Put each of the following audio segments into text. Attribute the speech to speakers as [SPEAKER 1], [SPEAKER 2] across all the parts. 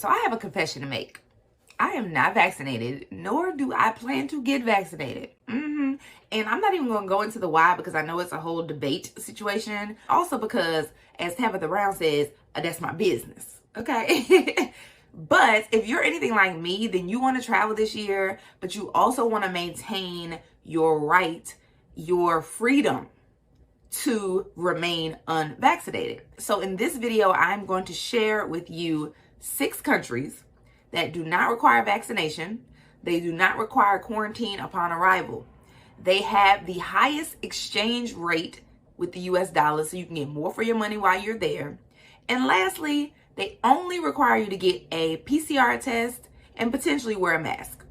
[SPEAKER 1] So I have a confession to make. I am not vaccinated, nor do I plan to get vaccinated. And I'm not even going to go into the why, because I know it's a whole debate situation. Also because, as Tabitha Brown says, that's my business. Okay? But if you're anything like me, then you want to travel this year, but you also want to maintain your right, your freedom to remain unvaccinated. So in this video, I'm going to share with you 6 countries that do not require vaccination. They do not require quarantine upon arrival. They have the highest exchange rate with the US dollar, so you can get more for your money while you're there. And lastly, they only require you to get a PCR test and potentially wear a mask.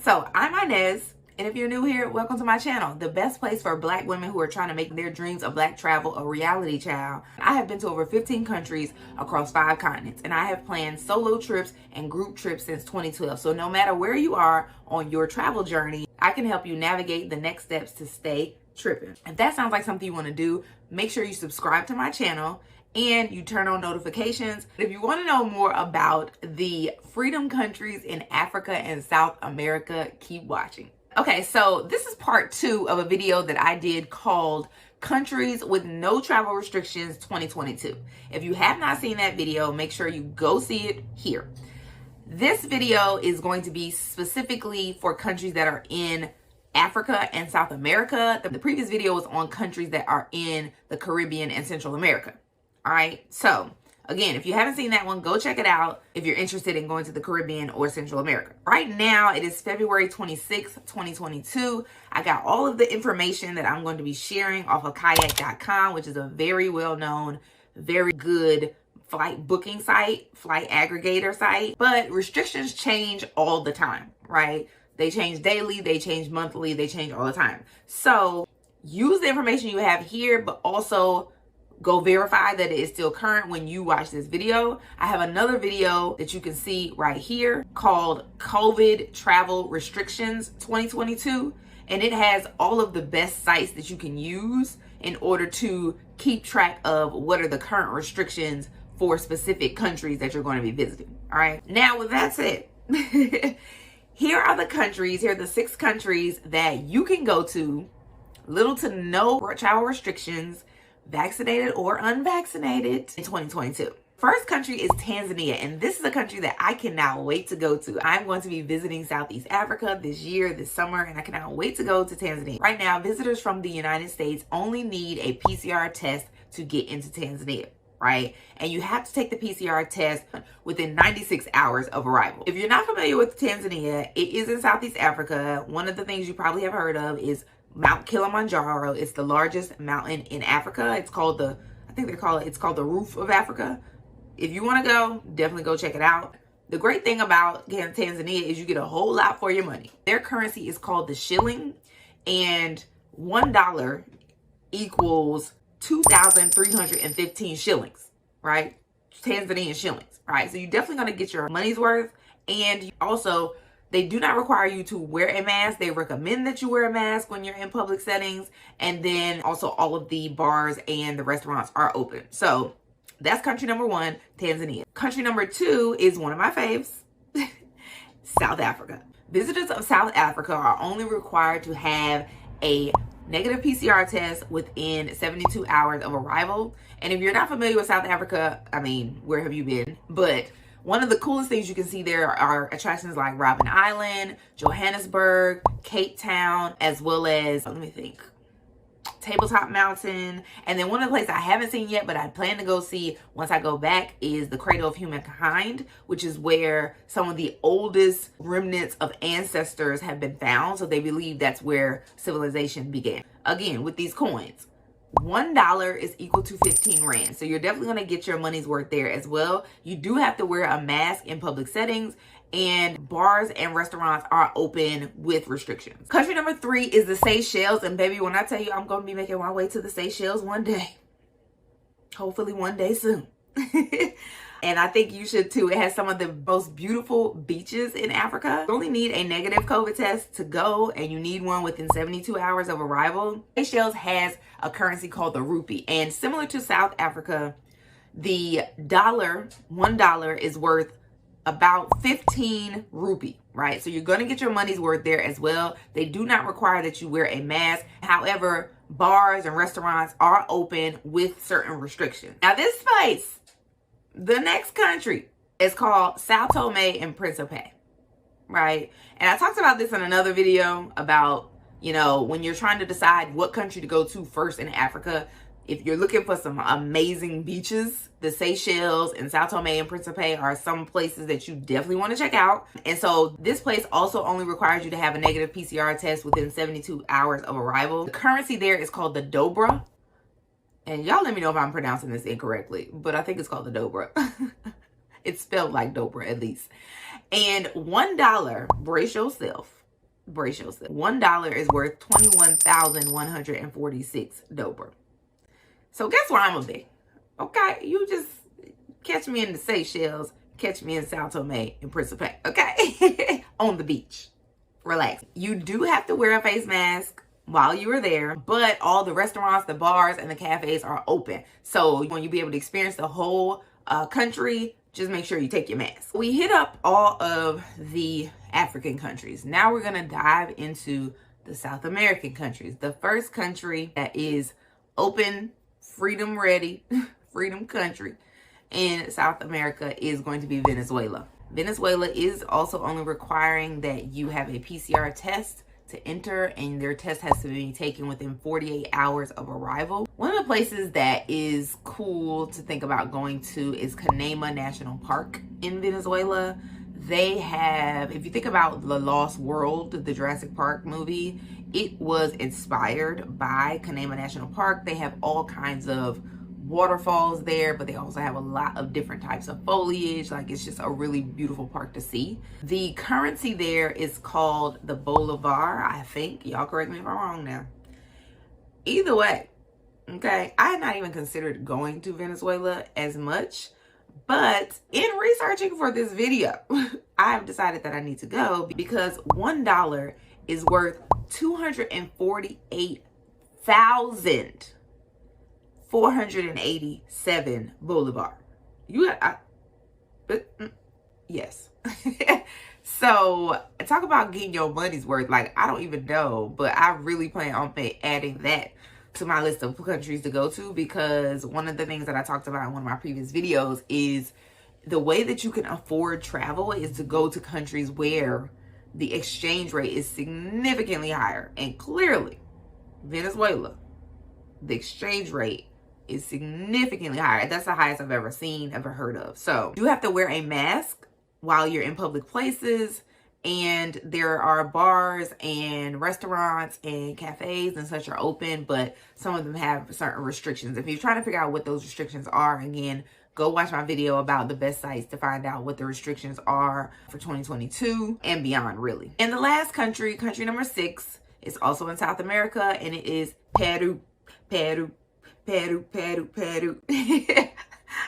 [SPEAKER 1] So I'm Inez, and if you're new here, welcome to my channel, the best place for Black women who are trying to make their dreams of Black travel a reality, child. I have been to over 15 countries across 5 continents, and I have planned solo trips and group trips since 2012. So no matter where you are on your travel journey, I can help you navigate the next steps to stay tripping. If that sounds like something you want to do, make sure you subscribe to my channel and you turn on notifications. If you want to know more about the freedom countries in Africa and South America, keep watching. Okay, so this is part 2 of a video that I did called Countries with No Travel Restrictions 2022. If you have not seen that video, make sure you go see it here. This video is going to be specifically for countries that are in Africa and South America. The previous video was on countries that are in the Caribbean and Central America. All right, so again, if you haven't seen that one, go check it out if you're interested in going to the Caribbean or Central America. Right now, it is February 26th, 2022. I got all of the information that I'm going to be sharing off of kayak.com, which is a very well-known, very good flight booking site, flight aggregator site. But restrictions change all the time, right? They change daily, they change monthly, they change all the time. So use the information you have here, but also go verify that it is still current when you watch this video. I have another video that you can see right here called COVID Travel Restrictions 2022. And it has all of the best sites that you can use in order to keep track of what are the current restrictions for specific countries that you're going to be visiting. All right. Now, with that said, here are the countries, here are the 6 countries that you can go to, little to no travel restrictions, vaccinated or unvaccinated, in 2022. First country is Tanzania, and this is a country that I cannot wait to go to. I'm going to be visiting Southeast Africa this year, this summer, and I cannot wait to go to Tanzania. Right now, visitors from the United States only need a PCR test to get into Tanzania, right? And you have to take the PCR test within 96 hours of arrival. If you're not familiar with Tanzania, it is in Southeast Africa. One of the things you probably have heard of is Mount Kilimanjaro. It's the largest mountain in Africa. It's called it's called the roof of Africa. If you want to go, definitely go check it out. The great thing about Tanzania is you get a whole lot for your money. Their currency is called the shilling, and $1 equals 2,315 shillings, right? Tanzanian shillings, right? So you're definitely going to get your money's worth. And also, they do not require you to wear a mask. They recommend that you wear a mask when you're in public settings. And then also all of the bars and the restaurants are open. So that's country number 1, Tanzania. Country number 2 is one of my faves, South Africa. Visitors of South Africa are only required to have a negative PCR test within 72 hours of arrival. And if you're not familiar with South Africa, I mean, where have you been? But one of the coolest things you can see there are attractions like Robben Island, Johannesburg, Cape Town, as well as, let me think, Tabletop Mountain. And then one of the places I haven't seen yet, but I plan to go see once I go back, is the Cradle of Humankind, which is where some of the oldest remnants of ancestors have been found. So they believe that's where civilization began. Again, with these coins, $1 is equal to 15 Rand. So you're definitely going to get your money's worth there as well. You do have to wear a mask in public settings, and bars and restaurants are open with restrictions. Country number 3 is the Seychelles. And baby, when I tell you I'm going to be making my way to the Seychelles one day, hopefully one day soon. And I think you should too. It has some of the most beautiful beaches in Africa. You only need a negative COVID test to go, and you need one within 72 hours of arrival. Seychelles has a currency called the rupee. And similar to South Africa, the $1 is worth about 15 rupee, right? So you're going to get your money's worth there as well. They do not require that you wear a mask. However, bars and restaurants are open with certain restrictions. Now this place, the next country, is called Sao Tome and Principe, right? And I talked about this in another video about, you know, when you're trying to decide what country to go to first in Africa, if you're looking for some amazing beaches, the Seychelles and Sao Tome and Principe are some places that you definitely want to check out. And so this place also only requires you to have a negative PCR test within 72 hours of arrival. The currency there is called the dobra. And y'all let me know if I'm pronouncing this incorrectly, but I think it's called the dobra. It's spelled like dobra at least. And $1, brace yourself. $1 is worth 21,146 dobra. So guess where I'm gonna be? Okay, you just catch me in the Seychelles, catch me in Sao Tome and Principe, okay? On the beach. Relax. You do have to wear a face mask while you are there, but all the restaurants, the bars, and the cafes are open. So when you be able to experience the whole country, just make sure you take your mask. We hit up all of the African countries. Now we're gonna dive into the South American countries. The first country that is open, freedom ready, freedom country in South America is going to be Venezuela. Venezuela is also only requiring that you have a PCR test to enter, and their test has to be taken within 48 hours of arrival. One of the places that is cool to think about going to is Canema National Park in Venezuela. They have, if you think about The Lost World, the Jurassic Park movie, it was inspired by Canema National Park. They have all kinds of waterfalls there, but they also have a lot of different types of foliage. Like, it's just a really beautiful park to see. The currency there is called the Bolivar, I think. Y'all correct me if I'm wrong now. Either way, okay, I had not even considered going to Venezuela as much, but in researching for this video, I have decided that I need to go because $1 is worth 248,487 Bolivar. You got, yes. So talk about getting your money's worth. Like, I don't even know, but I really plan on adding that to my list of countries to go to, because one of the things that I talked about in one of my previous videos is the way that you can afford travel is to go to countries where the exchange rate is significantly higher. And clearly, Venezuela, the exchange rate is significantly higher. That's the highest I've ever seen, ever heard of. So you have to wear a mask while you're in public places. And there are bars and restaurants and cafes and such are open, but some of them have certain restrictions. If you're trying to figure out what those restrictions are, again, go watch my video about the best sites to find out what the restrictions are for 2022 and beyond, really. And the last country, country number 6, is also in South America, and it is Peru. Peru.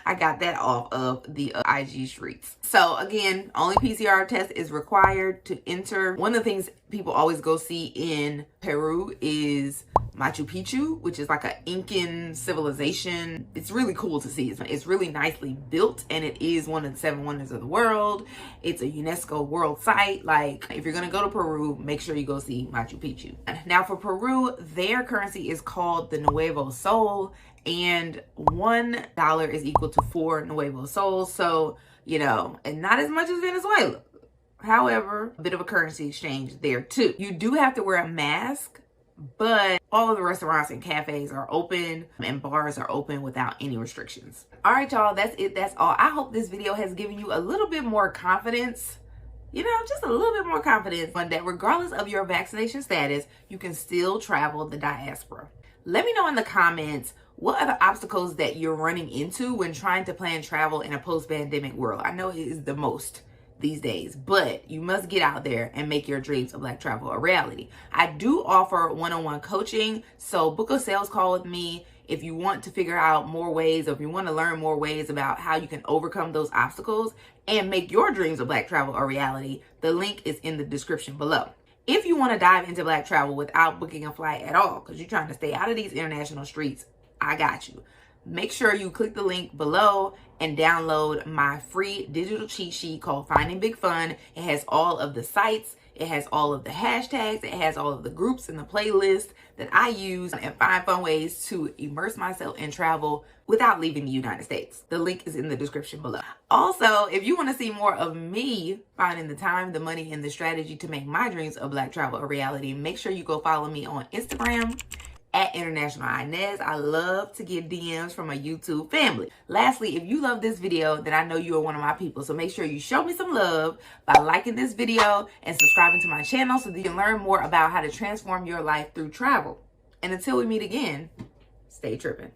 [SPEAKER 1] I got that off of the IG streets. So again, only PCR test is required to enter. One of the things people always go see in Peru is Machu Picchu, which is like an Incan civilization. It's really cool to see. It's really nicely built, and it is one of the 7 wonders of the world. It's a UNESCO world site. Like, if you're gonna go to Peru, make sure you go see Machu Picchu. Now for Peru, their currency is called the Nuevo Sol, and $1 is equal to 4 Nuevo Sols. So, you know, and not as much as Venezuela. However, a bit of a currency exchange there too. You do have to wear a mask, but all of the restaurants and cafes are open and bars are open without any restrictions. All right, y'all, that's it. That's all. I hope this video has given you a little bit more confidence, you know, just a little bit more confidence on that regardless of your vaccination status, you can still travel the diaspora. Let me know in the comments what are the obstacles that you're running into when trying to plan travel in a post-pandemic world. I know it is the most these days, but you must get out there and make your dreams of Black travel a reality. I do offer one-on-one coaching, so book a sales call with me if you want to figure out more ways, or if you want to learn more ways about how you can overcome those obstacles and make your dreams of Black travel a reality. The link is in the description below. If you want to dive into Black travel without booking a flight at all, because you're trying to stay out of these international streets, I got you. Make sure you click the link below and download my free digital cheat sheet called Finding Big Fun. It has all of the sites, it has all of the hashtags, it has all of the groups and the playlists that I use and find fun ways to immerse myself in travel without leaving the United States. The link is in the description below. Also, if you want to see more of me finding the time, the money, and the strategy to make my dreams of Black travel a reality, make sure you go follow me on Instagram at International Inez. I love to get DMs from my YouTube family. Lastly, if you love this video, then I know you are one of my people. So make sure you show me some love by liking this video and subscribing to my channel so that you can learn more about how to transform your life through travel. And until we meet again, stay tripping.